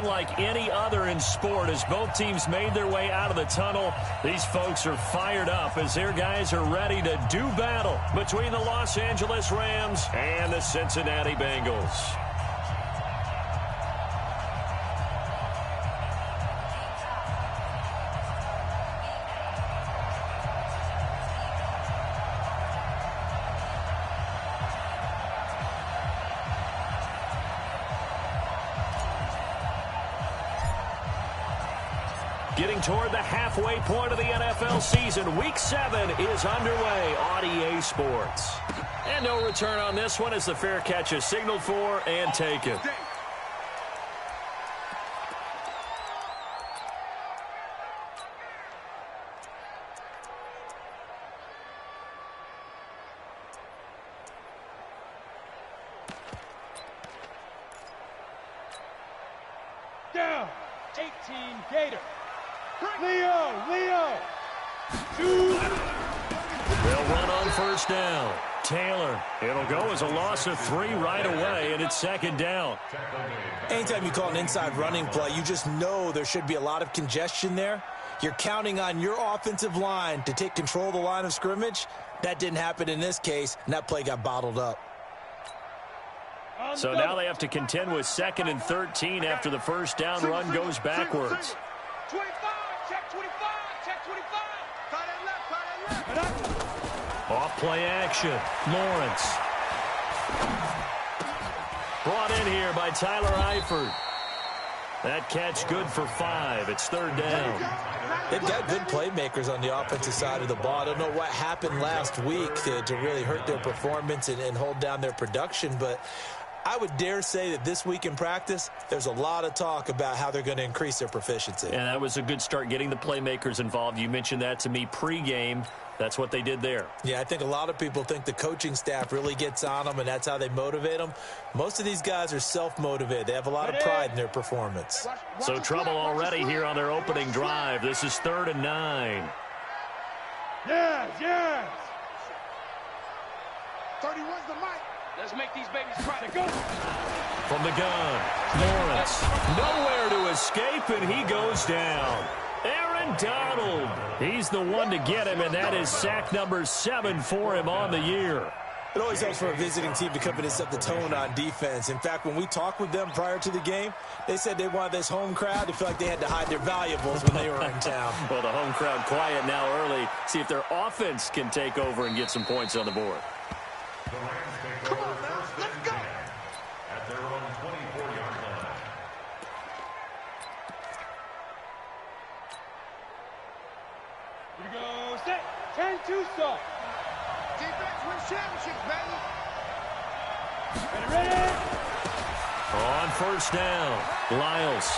unlike any other in sport as both teams made their way out of the tunnel. These folks are fired up as their guys are ready to do battle between the Los Angeles Rams and the Cincinnati Bengals. Getting toward the halfway point of the NFL season. Week 7 is underway on EA Sports. And no return on this one as the fair catch is signaled for and taken. Down, 18 Gator. Leo. They'll run on first down. Taylor. It'll go as a loss of 3 right away, and it's second down. Anytime you call an inside running play, you just know there should be a lot of congestion there. You're counting on your offensive line to take control of the line of scrimmage. That didn't happen in this case, and that play got bottled up. So now they have to contend with 2nd and 13 after the first down run goes backwards. 25, check 25, check 25. Call that left. Off play action. Lawrence. Brought in here by Tyler Eifert. That catch good for 5. It's 3rd down. They've got good playmakers on the offensive side of the ball. I don't know what happened last week to really hurt their performance and hold down their production, but I would dare say that this week in practice, there's a lot of talk about how they're going to increase their proficiency. And that was a good start getting the playmakers involved. You mentioned that to me pregame. That's what they did there. Yeah, I think a lot of people think the coaching staff really gets on them, and that's how they motivate them. Most of these guys are self-motivated. They have a lot of pride in their performance. So trouble already here on their opening drive. This is 3rd and 9. Yes. 31's the mic. Let's make these babies cry. Go. From the gun, Lawrence. Nowhere to escape, and he goes down. Aaron Donald. He's the one to get him, and that is sack number 7 for him on the year. It always helps for a visiting team to come in and set the tone on defense. In fact, when we talked with them prior to the game, they said they wanted this home crowd to feel like they had to hide their valuables when they were in town. Well, the home crowd quiet now early. See if their offense can take over and get some points on the board. Come on, man. Let's go. At their own 24-yard line. Here we go. Set. 10-2 stop. Defense wins championships, baby. Ready. On first down, Lyles.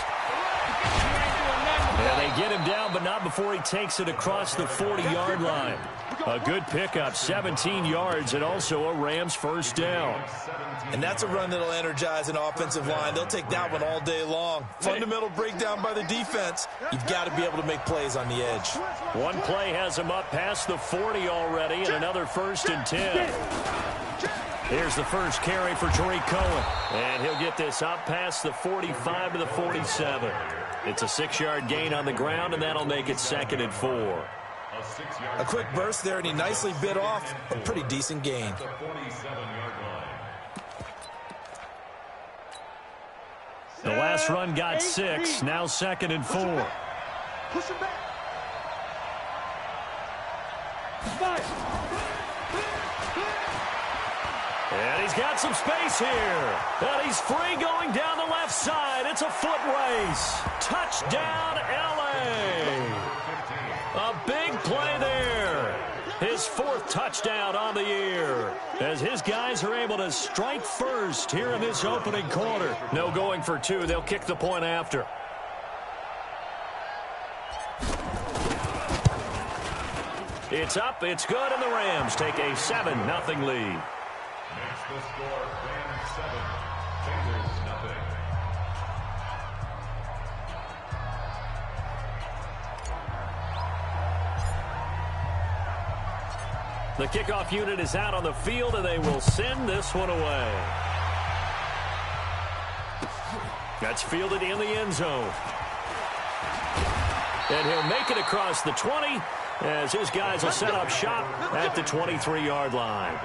And they get him down, but not before he takes it across the 40-yard line. A good pickup, 17 yards, and also a Rams first down. And that's a run that'll energize an offensive line. They'll take that one all day long. Fundamental breakdown by the defense. You've got to be able to make plays on the edge. One play has him up past the 40 already, and another 1st and 10. Here's the first carry for Tariq Cohen. And he'll get this up past the 45 to the 47. It's a 6-yard gain on the ground, and that'll make it 2nd and 4. A quick burst there, and he nicely bit off a pretty decent gain. The last run got 6, now 2nd and 4. Push him back. And he's got some space here. And he's free going down the left side. It's a foot race. Touchdown, L.A. A big play there. His 4th touchdown on the year. As his guys are able to strike first here in this opening quarter. No going for 2. They'll kick the point after. It's up, it's good, and the Rams take a 7-0 lead. Makes the score Rams 7, Bengals nothing. The kickoff unit is out on the field, and they will send this one away. That's fielded in the end zone. And he'll make it across the 20 as his guys will set up shop at the 23-yard line.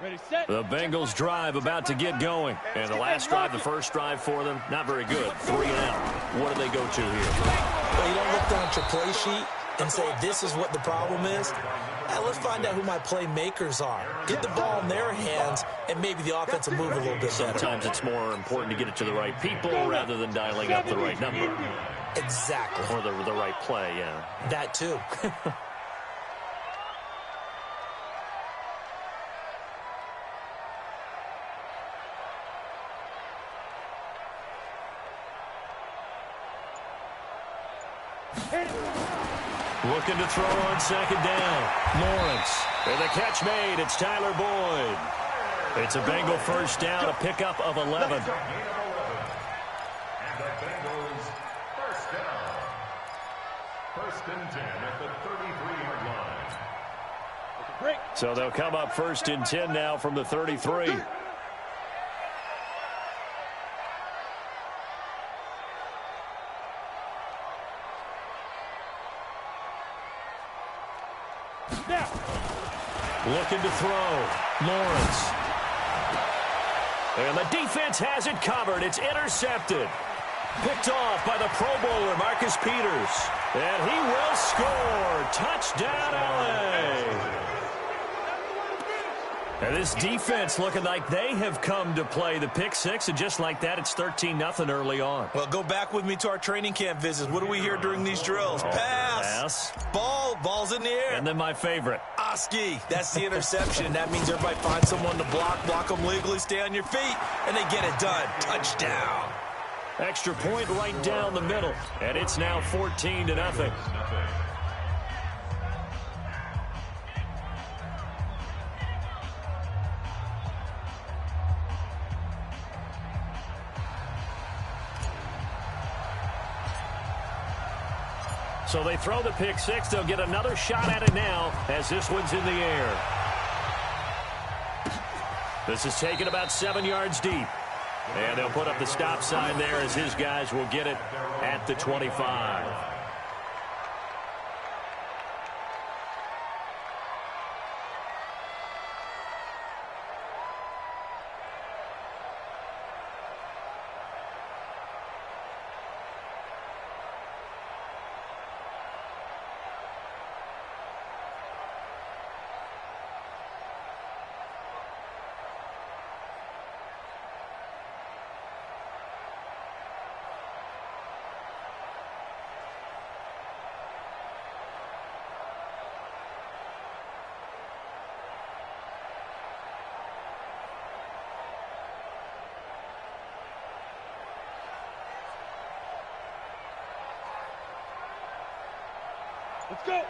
Ready, set. The Bengals drive about to get going. And the last drive, the first drive for them, not very good. 3 and out. What do they go to here? Well, you don't look down at your play sheet and say, this is what the problem is. Let's find out who my playmakers are. Get the ball in their hands, and maybe the offense will move a little bit better. Sometimes it's more important to get it to the right people rather than dialing up the right number. Exactly. Or the right play, yeah. That too. Looking to throw on second down. Lawrence. And the catch made. It's Tyler Boyd. It's a Bengal first down, a pickup of 11. And the Bengals first down. First and 10 at the 33-yard line. So they'll come up first and 10 now from the 33. Looking to throw. Lawrence. And the defense has it covered. It's intercepted. Picked off by the Pro Bowler, Marcus Peters. And he will score. Touchdown, LA. And this defense looking like they have come to play the pick six, and just like that, it's 13-0 early on. Well, go back with me to our training camp visits. What do we hear during these drills? Pass. Ball's in the air. And then my favorite. Oski. That's the interception. That means everybody finds someone to block them legally, stay on your feet, and they get it done. Touchdown. Extra point right down the middle, and it's now 14-0. So they throw the pick six. They'll get another shot at it now as this one's in the air. This is taken about 7 yards deep. And they'll put up the stop sign there as his guys will get it at the 25.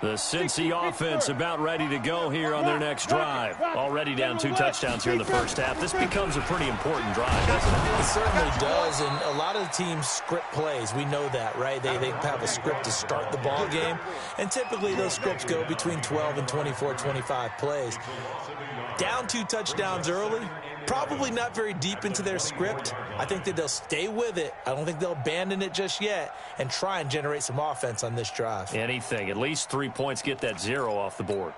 The Cincy offense about ready to go here on their next drive. Already down 2 touchdowns here in the first half. This becomes a pretty important drive, doesn't it? It certainly does, and a lot of the teams script plays. We know that, right? They have a script to start the ball game, and typically those scripts go between 12 and 24, 25 plays. Down 2 touchdowns early, probably not very deep into their script. I think that they'll stay with it. I don't think they'll abandon it just yet and try and generate some offense on this drive. Anything. At least 3 points, get that 0 off the board.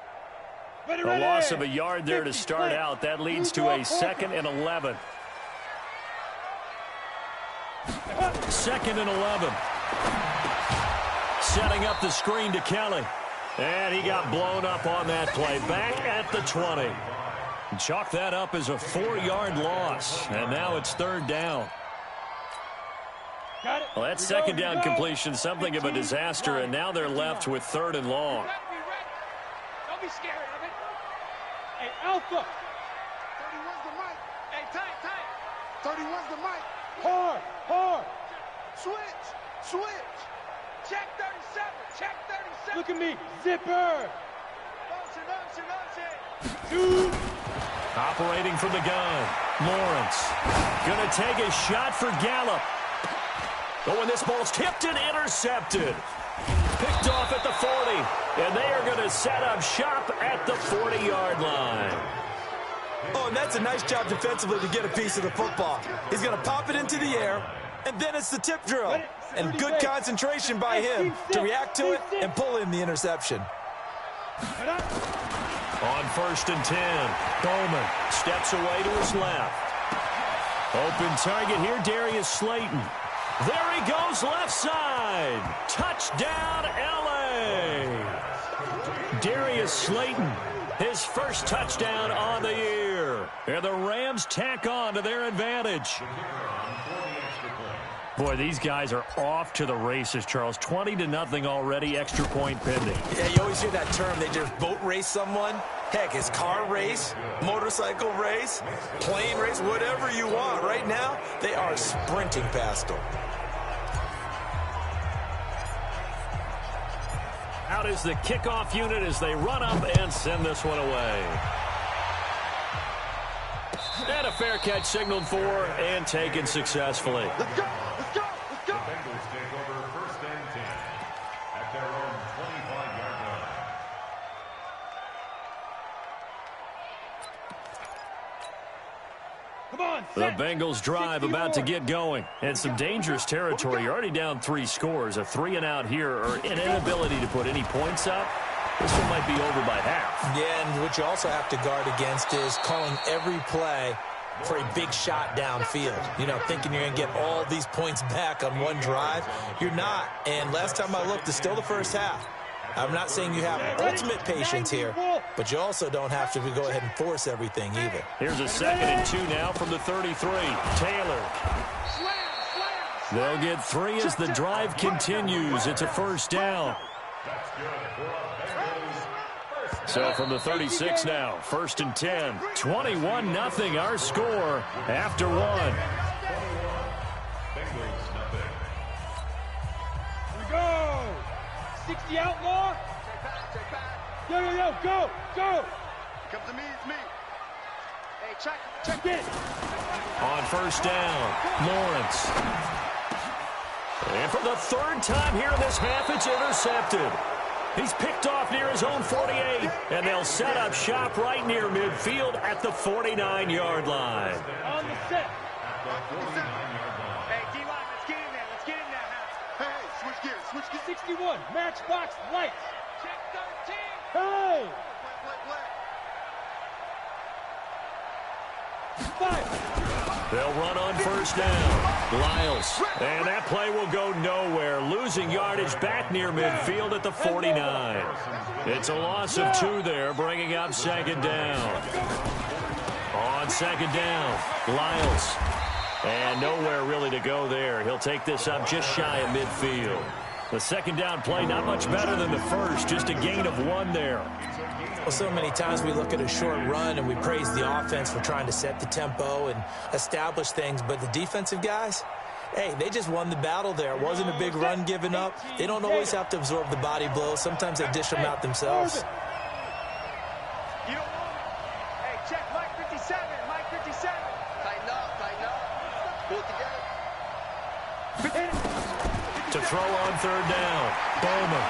A loss of a yard there to start out. That leads to a 2nd and 11. 2nd and 11. Setting up the screen to Kelly. And he got blown up on that play. Back at the 20. Chalk that up as a 4-yard loss. And now it's 3rd down. Well, that second down completion, something of a disaster, and now they're left with 3rd and long. Don't be scared of it. Hey, Alpha. 31's the mic. Hey, tight. 31's the mic. Hard. Switch. Check 37. Look at me. Zipper. Operating from the gun, Lawrence. Going to take a shot for Gallup. But when this ball's tipped and intercepted. Picked off at the 40. And they are going to set up shop at the 40-yard line. Oh, and that's a nice job defensively to get a piece of the football. He's going to pop it into the air, and then it's the tip drill. And good concentration by him to react to it and pull in the interception. On 1st and 10, Bowman steps away to his left. Open target here, Darius Slayton. There he goes left side. Touchdown, L.A. Darius Slayton, his first touchdown on the year. And the Rams tack on to their advantage. Boy, these guys are off to the races, Charles. 20-0 already, extra point pending. Yeah, you always hear that term. They just boat race someone. Heck, it's car race, motorcycle race, plane race, whatever you want. Right now, they are sprinting past them. Out is the kickoff unit as they run up and send this one away. And a fair catch signaled for and taken successfully. Let's go. Let's go. Let's go. The Bengals take over 1st and 10 at their own 25-yard line. Come on, The set. Bengals drive 64. about to get going. And some dangerous territory. You're already down 3 scores. A 3-and-out here or an inability to put any points up. This one might be over by half. Yeah, and what you also have to guard against is calling every play for a big shot downfield. You know, thinking you're going to get all these points back on one drive. You're not. And last time I looked, it's still the first half. I'm not saying you have ultimate patience here, but you also don't have to go ahead and force everything either. Here's a 2nd and 2 now from the 33. Taylor. They'll get 3 as the drive continues. It's a 1st down. That's good for a Bengals. So from the 36 now, 1st and 10. 21-0 our score after 1. Bengals nothing. Here we go. 60 outlaw. Yo, yo, yo, go, go. Come to me, it's me. Hey, check Get it. On 1st down, Lawrence. And for the 3rd time here in this half, it's intercepted. He's picked off near his own 48, and they'll set up shop right near midfield at the 49-yard line. On the set. At the 49-yard line. Hey, D-line, let's get in there. Let's get in there now. Hey, switch gears, switch gears. 61, matchbox lights. Check 13. Hey. Play. 5. They'll run on 1st down. Lyles. And that play will go nowhere. Losing yardage back near midfield at the 49. It's a loss of 2 there, bringing up 2nd down. On 2nd down, Lyles. And nowhere really to go there. He'll take this up just shy of midfield. The 2nd down play not much better than the first, just a gain of 1 there. Well, so many times we look at a short run and we praise the offense for trying to set the tempo and establish things, but the defensive guys, hey, they just won the battle there. It wasn't a big run given up. They don't always have to absorb the body blows. Sometimes they dish them out themselves. You don't want it. Hey, check Mike 57. Mike 57. Tighten up, tighten up. Pull it together. To throw on 3rd down, Bowman.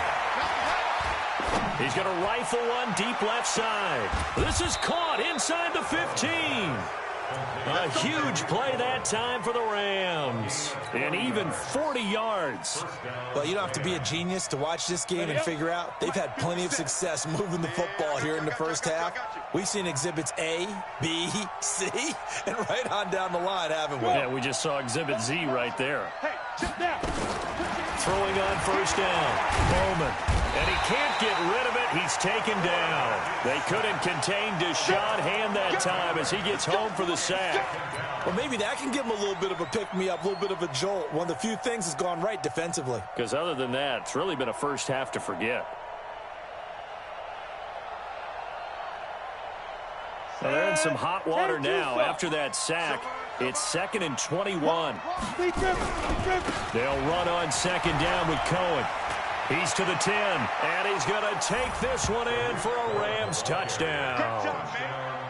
He's going to rifle one deep left side. This is caught inside the 15. A huge play that time for the Rams. And even 40 yards. Well, you don't have to be a genius to watch this game and figure out they've had plenty of success moving the football here in the first half. We've seen exhibits A, B, C, and right on down the line, haven't we? Yeah, we just saw exhibit Z right there. Hey, check that. Throwing on 1st down, Bowman. And he can't get rid of it. He's taken down. They couldn't contain Deshaun Hand that time as he gets home for the sack. Well, maybe that can give him a little bit of a pick-me-up, a little bit of a jolt. One of the few things that's gone right defensively. Because other than that, it's really been a first half to forget. Well, they're in some hot water now after that sack. It's 2nd and 21. They'll run on 2nd down with Cohen. He's to the 10, and he's going to take this one in for a Rams touchdown.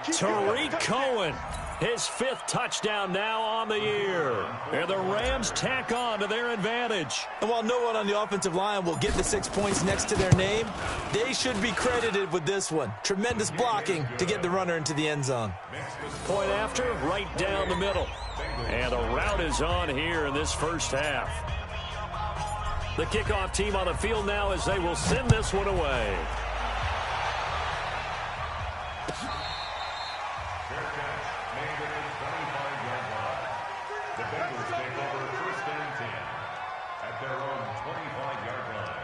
Tariq Cohen, his 5th touchdown now on the year. And the Rams tack on to their advantage. And while no one on the offensive line will get the 6 points next to their name, they should be credited with this one. Tremendous blocking to get the runner into the end zone. Point after, right down the middle. And the route is on here in this first half. The kickoff team on the field now as they will send this one away. The Bengals take over 1st and 10 at their own 25-yard line.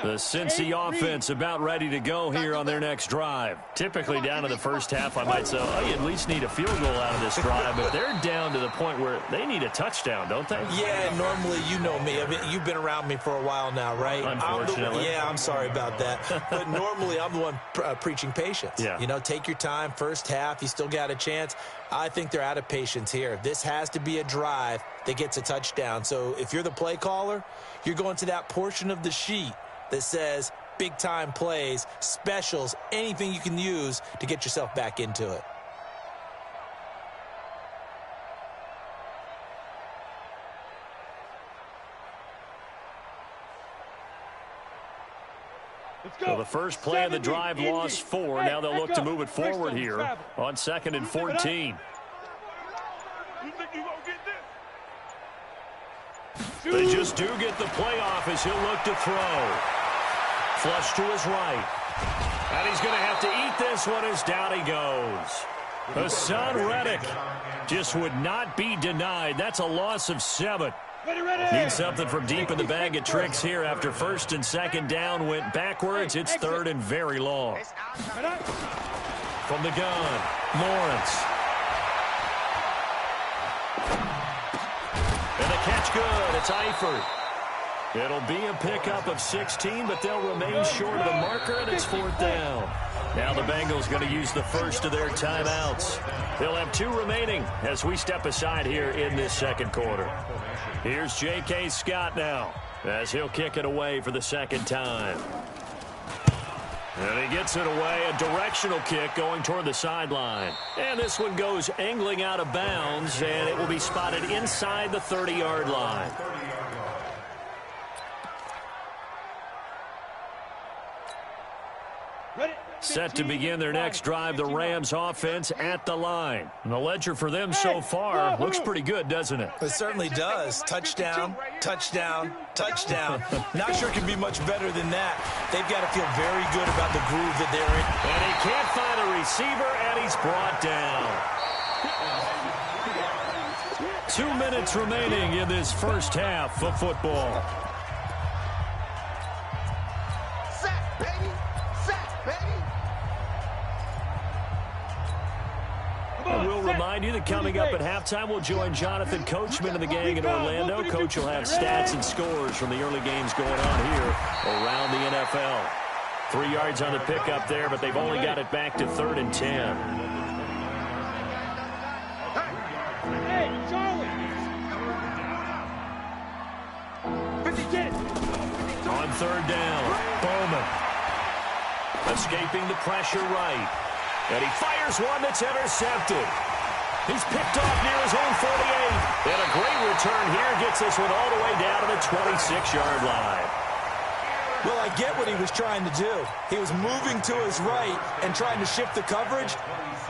The Cincy offense about ready to go here on their next drive. Typically down to the first half, I might say, oh, you at least need a field goal out of this drive, but they're down to the point where they need a touchdown, don't they? Yeah, normally, you know me. I mean, you've been around me for a while now, right? Unfortunately. I'm sorry about that. But normally, I'm the one preaching patience. Yeah. You know, take your time. First half, you still got a chance. I think they're out of patience here. This has to be a drive that gets a touchdown. So if you're the play caller, you're going to that portion of the sheet that says big-time plays, specials, anything you can use to get yourself back into it. So the first play of the drive lost 4. Now they'll look to move it forward here on 2nd and 14. They just do get the play off as he'll look to throw. Flush to his right. And he's going to have to eat this one as down he goes. Hassan Reddick just would not be denied. That's a loss of 7. Need something from deep in the bag of tricks here after 1st and 2nd down went backwards. It's 3rd and very long. From the gun, Lawrence. And the catch good. It's Eifert. It'll be a pickup of 16, but they'll remain short of the marker, and it's 4th down. Now the Bengals going to use the first of their timeouts. They'll have 2 remaining as we step aside here in this 2nd quarter. Here's J.K. Scott now as he'll kick it away for the 2nd time. And he gets it away, a directional kick going toward the sideline. And this one goes angling out of bounds, and it will be spotted inside the 30-yard line. Set to begin their next drive, the Rams offense at the line. And the ledger for them so far looks pretty good, doesn't it? It certainly does. Touchdown, touchdown, touchdown. Not sure it can be much better than that. They've got to feel very good about the groove that they're in. And he can't find a receiver, and he's brought down. 2 minutes remaining in this first half of football. Sack, baby. Sack, baby. And we'll remind you that coming up at halftime, we'll join Jonathan Coachman and the gang in Orlando. Coach will have stats and scores from the early games going on here around the NFL. 3 yards on the pickup there, but they've only got it back to 3rd and 10. Hey, Charlie. 50, get it. On 3rd down, Bowman. Escaping the pressure right. And he fires one that's intercepted. He's picked off near his own 48. And a great return here gets this one all the way down to the 26-yard line. Well, I get what he was trying to do. He was moving to his right and trying to shift the coverage,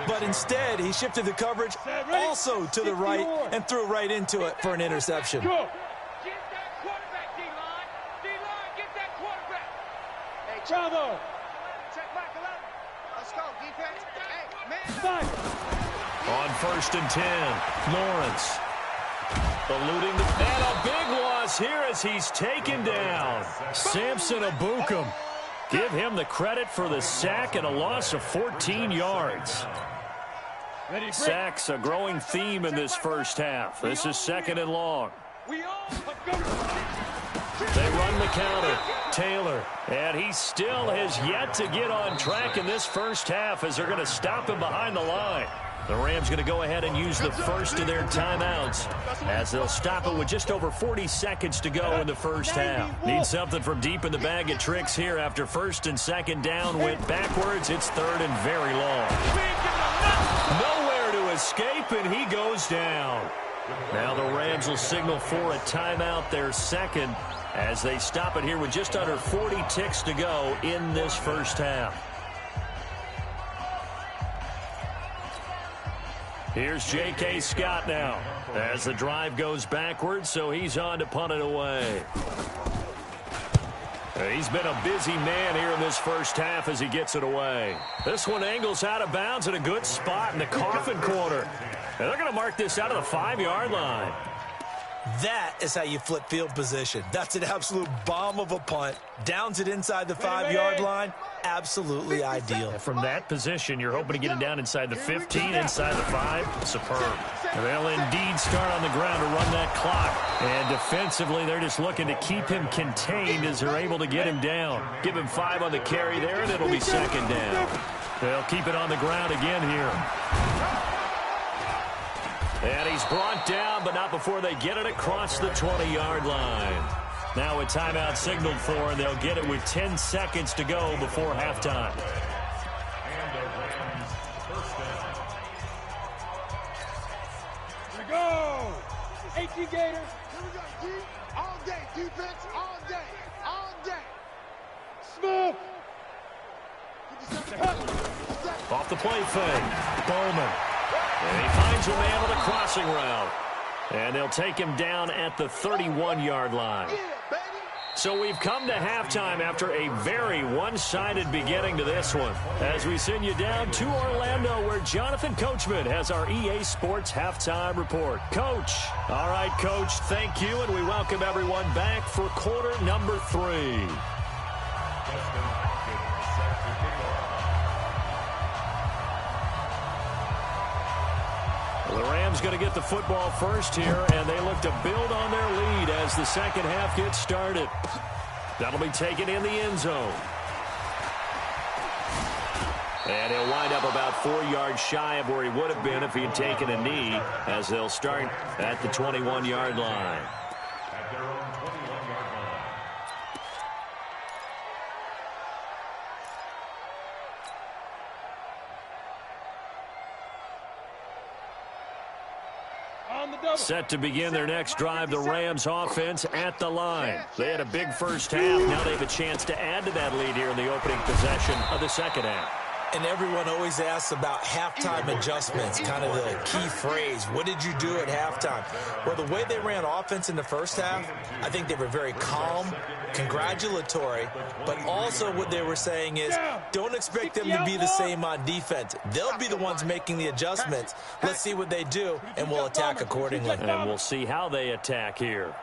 but instead he shifted the coverage also to the right and threw right into it for an interception. Go. Get that quarterback, D-line. D-line, get that quarterback. Hey, Chavo. Check back 11. Let's go, defense. Hey, man. 5. On 1st and 10, Lawrence. Eluding the... And a big loss here as he's taken down. Samson Abukum. Give him the credit for the sack and a loss of 14 yards. Sacks a growing theme in this first half. This is 2nd and long. We all have go. They run the counter. Taylor. And he still has yet to get on track in this first half as they're going to stop him behind the line. The Rams going to go ahead and use the first of their timeouts as they'll stop it with just over 40 seconds to go in the first half. Need something from deep in the bag of tricks here after first and second down went backwards. It's third and very long. Nowhere to escape, and he goes down. Now the Rams will signal for a timeout, their second, as they stop it here with just under 40 ticks to go in this first half. Here's J.K. Scott now as the drive goes backwards, so he's on to punt it away. He's been a busy man here in this first half as he gets it away. This one angles out of bounds at a good spot in the coffin corner. And they're going to mark this out of the 5-yard line. That is how you flip field position. That's an absolute bomb of a punt. Downs it inside the 5-yard line. Absolutely ideal. From that position, you're hoping to get it down inside the 15, inside the 5. Superb. They'll indeed start on the ground to run that clock. And defensively, they're just looking to keep him contained as they're able to get him down. Give him 5 on the carry there, and it'll be second down. They'll keep it on the ground again here. And he's brought down, but not before they get it across the 20-yard line. Now a timeout signaled for, and they'll get it with 10 seconds to go before halftime. And the Rams first down. Here we go. 18 Gators. Here we go. D all day. Defense all day. All day. Smoke. Off the play fake. Bowman. And he finds a man on the crossing route. And they'll take him down at the 31-yard line. So we've come to halftime after a very one-sided beginning to this one. As we send you down to Orlando, where Jonathan Coachman has our EA Sports halftime report. Coach. All right, Coach, thank you, and we welcome everyone back for quarter number 3. The Rams going to get the football first here, and they look to build on their lead as the second half gets started. That'll be taken in the end zone. And he'll wind up about 4 yards shy of where he would have been if he had taken a knee, as they'll start at the 21-yard line. At their own 21-yard line. Set to begin their next drive, the Rams offense at the line. They had a big first half. Now they have a chance to add to that lead here in the opening possession of the second half. And everyone always asks about halftime adjustments, kind of the key phrase. What did you do at halftime? Well, the way they ran offense in the first half, I think they were very calm, congratulatory, but also what they were saying is don't expect them to be the same on defense. They'll be the ones making the adjustments. Let's see what they do, and we'll attack accordingly. And we'll see how they attack here.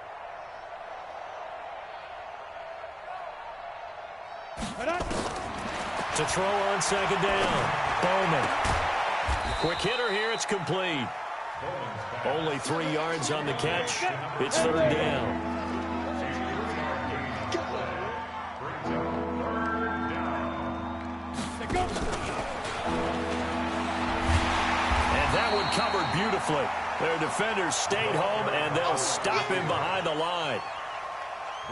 To throw on second down. Bowman. Quick hitter here. It's complete. Only 3 yards on the catch. It's third down. And that one covered beautifully. Their defenders stayed home, and they'll stop him behind the line.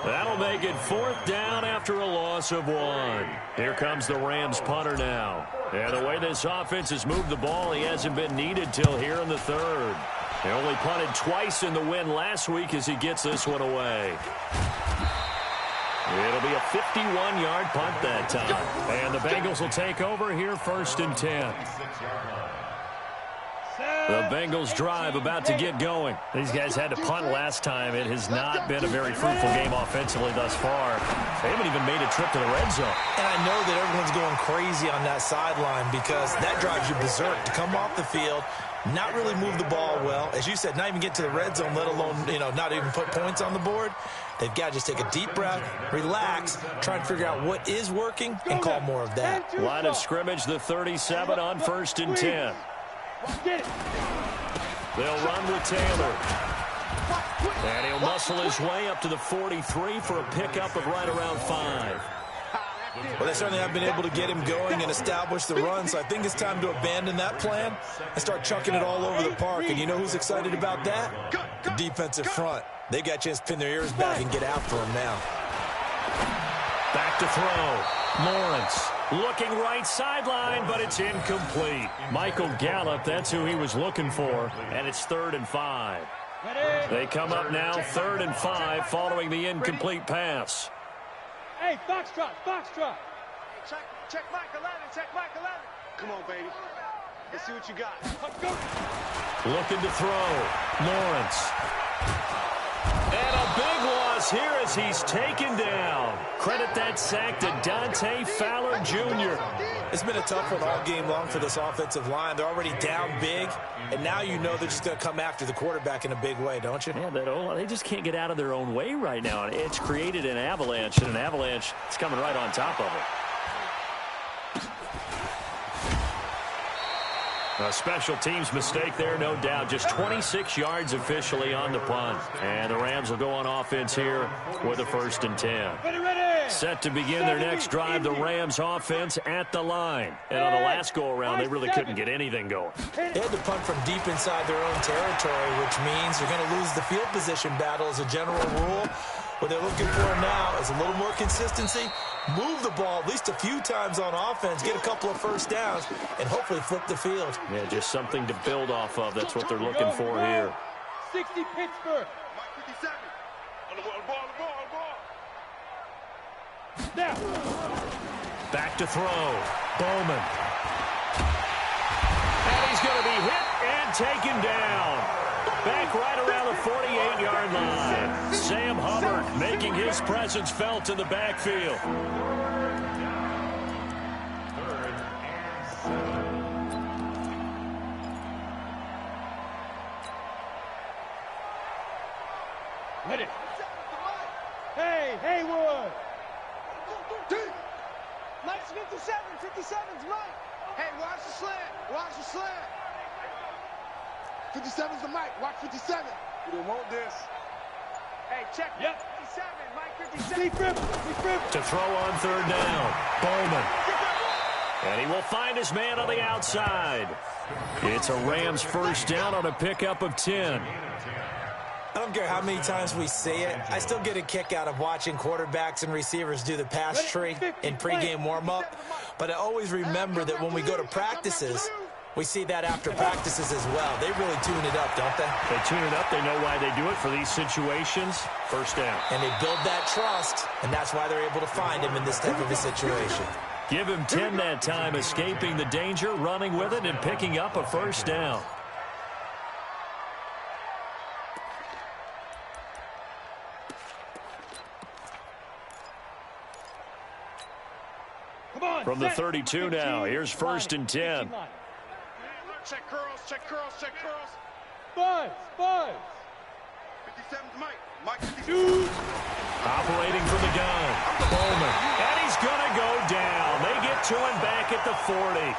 That'll make it fourth down after a loss of 1. Here comes the Rams punter now. And the way this offense has moved the ball, he hasn't been needed till here in the third. He only punted twice in the win last week as he gets this one away. It'll be a 51-yard punt that time. And the Bengals will take over here first and 10. The Bengals drive about to get going. These guys had to punt last time. It has not been a very fruitful game offensively thus far. They haven't even made a trip to the red zone. And I know that everyone's going crazy on that sideline because that drives you berserk to come off the field, not really move the ball well. As you said, not even get to the red zone, let alone, not even put points on the board. They've got to just take a deep breath, relax, try and figure out what is working, and call more of that. Line of scrimmage, the 37 on first and 10. They'll run with Taylor. And he'll muscle his way up to the 43 for a pickup of right around 5. Well, they certainly have been able to get him going and establish the run, so I think it's time to abandon that plan and start chucking it all over the park. And you know who's excited about that? The defensive front. They got a chance to pin their ears back and get after him now. Back to throw. Lawrence looking right sideline, but it's incomplete. Michael Gallup, that's who he was looking for, and it's 3rd and 5. They come up now 3rd and 5 following the incomplete pass. Hey, Foxtrot, Foxtrot. Hey, check Mike 11, check Mike 11. Come on, baby. Let's see what you got. Let's go. Looking to throw. Lawrence. And a big loss here as he's taken down. Credit that sack to Dante Fowler Jr. It's been a tough one all game long for this offensive line. They're already down big, and now you know they're just going to come after the quarterback in a big way, don't you? Yeah, they just can't get out of their own way right now. It's created an avalanche, and an avalanche is coming right on top of it. A special teams mistake there, no doubt. Just 26 yards officially on the punt. And the Rams will go on offense here with a 1st and 10. Set to begin their next drive, the Rams offense at the line. And on the last go-around, they really couldn't get anything going. They had to punt from deep inside their own territory, which means you're going to lose the field position battle as a general rule. What they're looking for now is a little more consistency, move the ball at least a few times on offense, get a couple of first downs, and hopefully flip the field. Yeah, just something to build off of. That's what they're looking for here. 60 Pittsburgh. Mike 57. On the ball. Now. Back to throw. Bowman. And he's going to be hit and taken down. Back right around the 48-yard line. Sam Hubbard making his presence felt in the backfield. Hit it. Hey, Haywood. Mike's 57. 57's Mike. Hey, watch the slant. 57's the Mike. Watch 57. We don't want this. Hey, check 57. Mike 57. To throw on 3rd down. Bowman. And he will find his man on the outside. It's a Rams 1st down on a pickup of 10. I don't care how many times we see it. I still get a kick out of watching quarterbacks and receivers do the pass tree in pregame warm-up. But I always remember that when we go to practices, we see that after practices as well. They really tune it up, don't they? They tune it up. They know why they do it for these situations. 1st down. And they build that trust, and that's why they're able to find him in this type of a situation. Give him 10 that time, escaping the danger, running with it, and picking up a 1st down. From the 32 now, here's 1st and 10. Check curls. Buzz. 57's Mike. Mike 52. Operating from the gun. Bowman. And he's going to go down. They get to him back at the 40.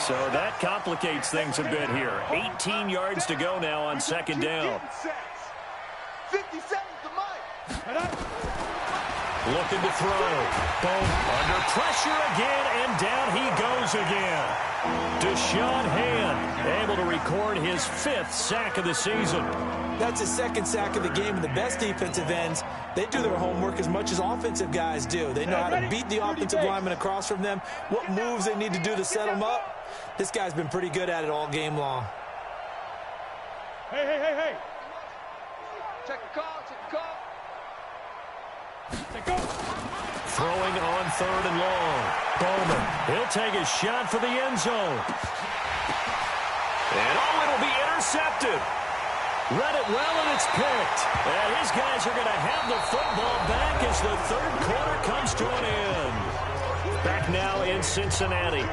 So that complicates things a bit here. 18 yards to go now on 2nd down. 57's the Mike. Looking to throw. Bowman under pressure again, and down he goes again. Deshaun Hand able to record his 5th sack of the season. That's his 2nd sack of the game, and the best defensive ends, they do their homework as much as offensive guys do. They know how to beat the offensive lineman across from them, what moves they need to do to set them up. This guy's been pretty good at it all game long. Hey. Check the call. Throwing on 3rd and long. Bowman. He'll take a shot for the end zone. And it'll be intercepted. Read it well, and it's picked. And his guys are going to have the football back as the 3rd quarter comes to an end. Back now in Cincinnati.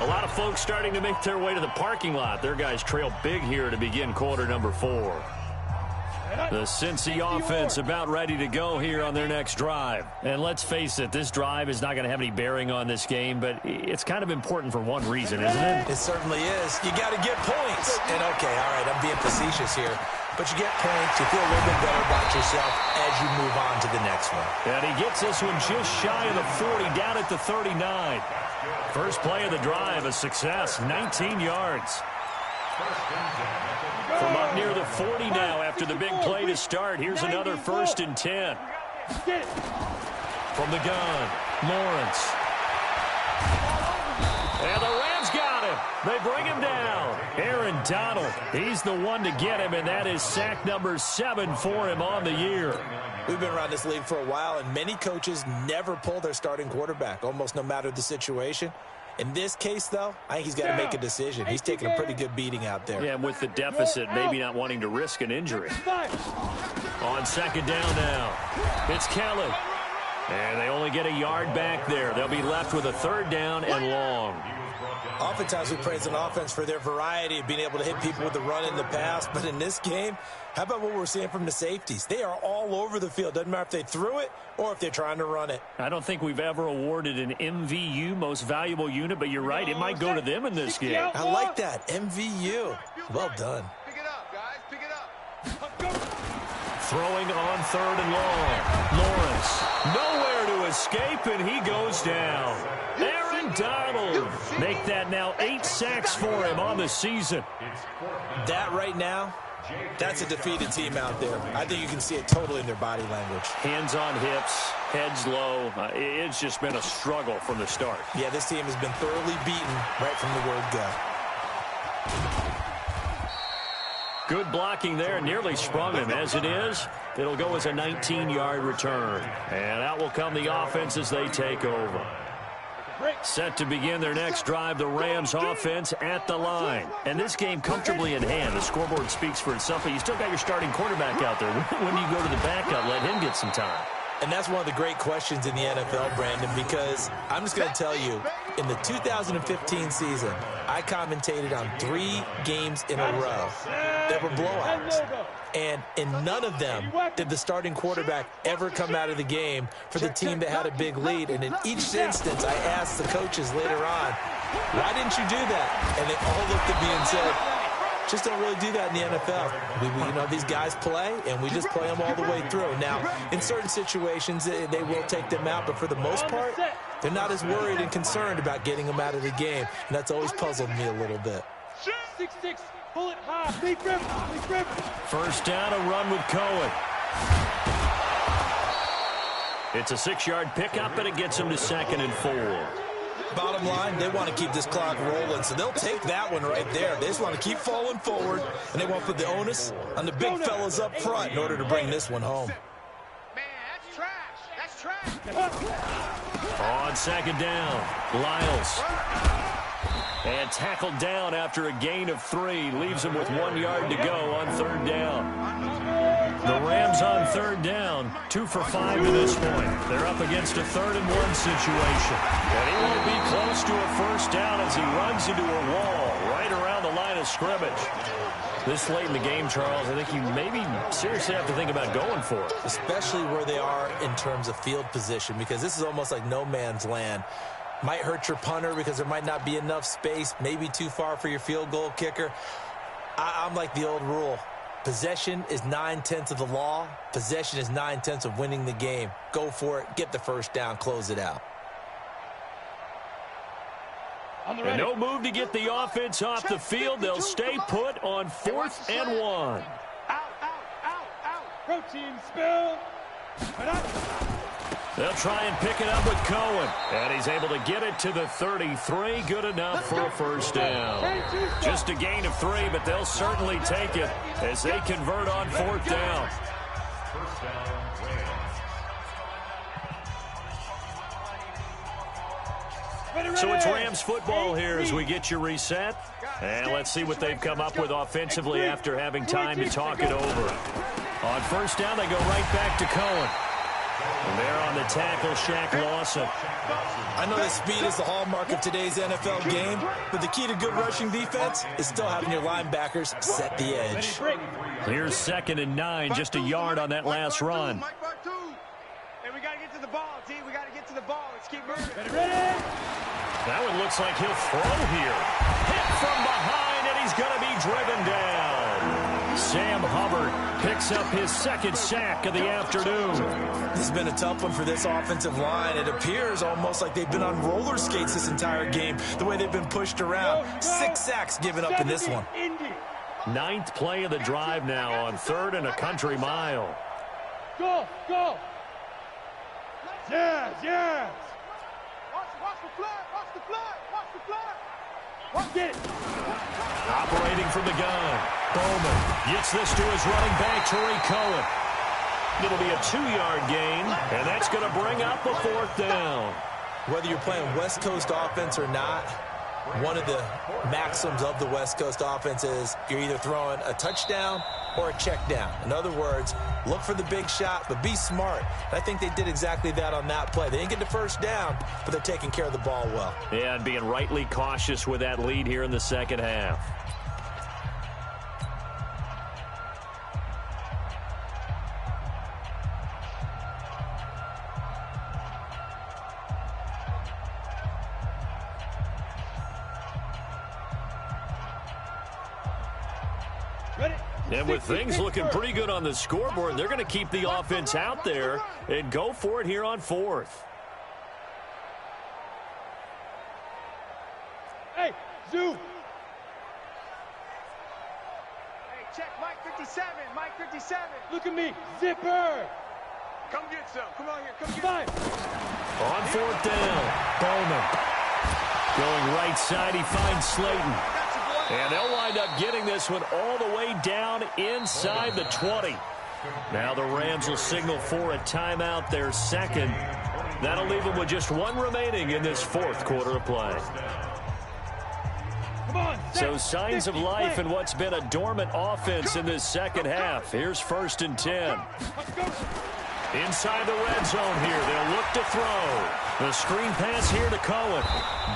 A lot of folks starting to make their way to the parking lot. Their guys trail big here to begin quarter number 4. The Cincy offense about ready to go here on their next drive. And let's face it, this drive is not going to have any bearing on this game, but it's kind of important for one reason, isn't it? It certainly is. You got to get points. points. And okay, all right, I'm being facetious here. But you get points, you feel a little bit better about yourself as you move on to the next one. And he gets this one just shy of the 40, down at the 39. First play of the drive, a success, 19 yards. From up near the 40 now after the big play to start. Here's another 1st and 10. From the gun, Lawrence. And the Rams got him. They bring him down. Aaron Donald, he's the one to get him, and that is sack number 7 for him on the year. We've been around this league for a while, and many coaches never pull their starting quarterback, almost no matter the situation. In this case, though, I think he's got to make a decision. He's taking a pretty good beating out there. Yeah, and with the deficit, maybe not wanting to risk an injury. On 2nd down now, it's Kelly. And they only get a yard back there. They'll be left with a 3rd down and long. Oftentimes we praise an offense for their variety of being able to hit people with the run in the pass. But in this game, how about what we're seeing from the safeties? They are all over the field. Doesn't matter if they threw it or if they're trying to run it. I don't think we've ever awarded an MVU, most valuable unit, but you're right. It might go to them in this game. I like that. MVU. Well done. Pick it up, guys. Pick it up. Throwing on 3rd and long. Lawrence, nowhere to escape, and he goes down. Aaron Donald, make that now 8 sacks for him on the season. That right now, that's a defeated team out there. I think you can see it totally in their body language. Hands on hips, heads low. It's just been a struggle from the start. Yeah, this team has been thoroughly beaten right from the word go. Good blocking there, nearly sprung him. As it is, it'll go as a 19-yard return. And out will come the offense as they take over. Set to begin their next drive, the Rams offense at the line. And this game comfortably in hand. The scoreboard speaks for itself, but you still got your starting quarterback out there. When do you go to the backup, let him get some time? And that's one of the great questions in the NFL, Brandon, because I'm just going to tell you, in the 2015 season, I commentated on 3 games in a row that were blowouts. And in none of them did the starting quarterback ever come out of the game for the team that had a big lead. And in each instance, I asked the coaches later on, why didn't you do that? And they all looked at me and said, just don't really do that in the NFL. You know, these guys play, and we just play them all the way through. Now, in certain situations, they will take them out, but for the most part, they're not as worried and concerned about getting them out of the game, and that's always puzzled me a little bit. 6-6, pull it high, big grip. First down, a run with Cohen. It's a 6-yard pickup, and it gets him to 2nd and 4. Bottom line, they want to keep this clock rolling, so they'll take that one right there. They just want to keep falling forward, and they want to put the onus on the big fellas up front in order to bring this one home. Man, that's trash. That's trash. On 2nd down, Lyles. And tackled down after a gain of 3. Leaves him with 1 yard to go on 3rd down. The Rams on 3rd down, 2 for 5 to this point. They're up against a 3rd and 1 situation. And he won't be close to a first down as he runs into a wall right around the line of scrimmage. This late in the game, Charles, I think you maybe seriously have to think about going for it. Especially where they are in terms of field position, because this is almost like no man's land. Might hurt your punter because there might not be enough space, maybe too far for your field goal kicker. I'm like the old rule. Possession is 9/10 of the law. Possession is 9/10 of winning the game. Go for it. Get the first down. Close it out. And no move to get the offense off the field. They'll stay put on 4th and 1. Pro team spill. They'll try and pick it up with Cohen. And he's able to get it to the 33. Good enough for a first down. Just a gain of 3, but they'll certainly take it as they convert on 4th down. First down, Rams. So it's Rams football here as we get you reset. And let's see what they've come up with offensively after having time to talk it over. On first down, they go right back to Cohen. And there on the tackle, Shaq Lawson. I know that speed is the hallmark of today's NFL game, but the key to good rushing defense is still having your linebackers set the edge. Here's 2nd and 9, just a yard on that last run. Hey, we got to get to the ball, T. We got to get to the ball. Let's keep moving. That one looks like he'll throw here. Hit from behind, and he's going to be driven down. Sam Hubbard picks up his second sack of the afternoon. This has been a tough one for this offensive line. It appears almost like they've been on roller skates this entire game, the way they've been pushed around. 6 sacks given up in this one. 9th play of the drive now on 3rd and a country mile. Go, go. Yes, yes. Watch the flag, watch the flag, watch the flag. Watch it. Operating from the gun. Bowman gets this to his running back, Tariq Cohen. It'll be a 2-yard gain, and that's going to bring up a 4th down. Whether you're playing West Coast offense or not, one of the maxims of the West Coast offense is you're either throwing a touchdown or a check down. In other words, look for the big shot, but be smart. And I think they did exactly that on that play. They didn't get the first down, but they're taking care of the ball well. Yeah, and being rightly cautious with that lead here in the second half. And with things looking pretty good on the scoreboard, they're going to keep the offense out there and go for it here on 4th. Hey, Zoo. Hey, check Mike 57, Mike 57. Look at me. Zipper. Come get some. Come on here, come get Five. On 4th down, Bowman. Going right side, he finds Slayton. And they'll wind up getting this one all the way down inside the 20. Now the Rams will signal for a timeout, their second. That'll leave them with just 1 remaining in this 4th quarter of play. Come on. So signs of life in what's been a dormant offense in this second half. Here's 1st and 10. Let's go. Inside the red zone here, they'll look to throw. The screen pass here to Cohen.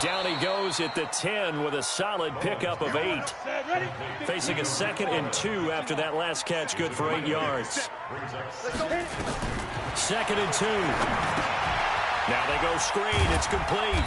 Down he goes at the 10 with a solid pickup of 8. Facing a 2nd and 2 after that last catch, good for 8 yards. 2nd and 2. Now they go screen, it's complete.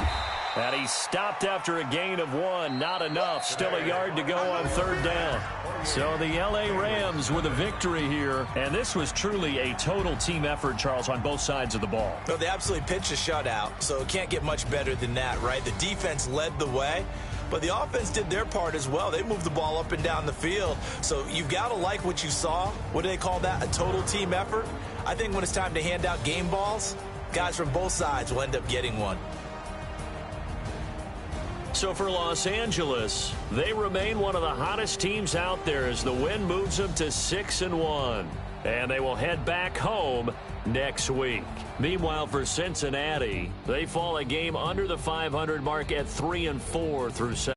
And he stopped after a gain of 1. Not enough. Still a yard to go on 3rd down. So the L.A. Rams with a victory here. And this was truly a total team effort, Charles, on both sides of the ball. Well, they absolutely pitched a shutout, so it can't get much better than that, right? The defense led the way, but the offense did their part as well. They moved the ball up and down the field. So you've got to like what you saw. What do they call that? A total team effort? I think when it's time to hand out game balls, guys from both sides will end up getting one. So for Los Angeles, they remain one of the hottest teams out there as the win moves them to 6-1. And they will head back home next week. Meanwhile, for Cincinnati, they fall a game under the 500 mark at 3-4 through 7.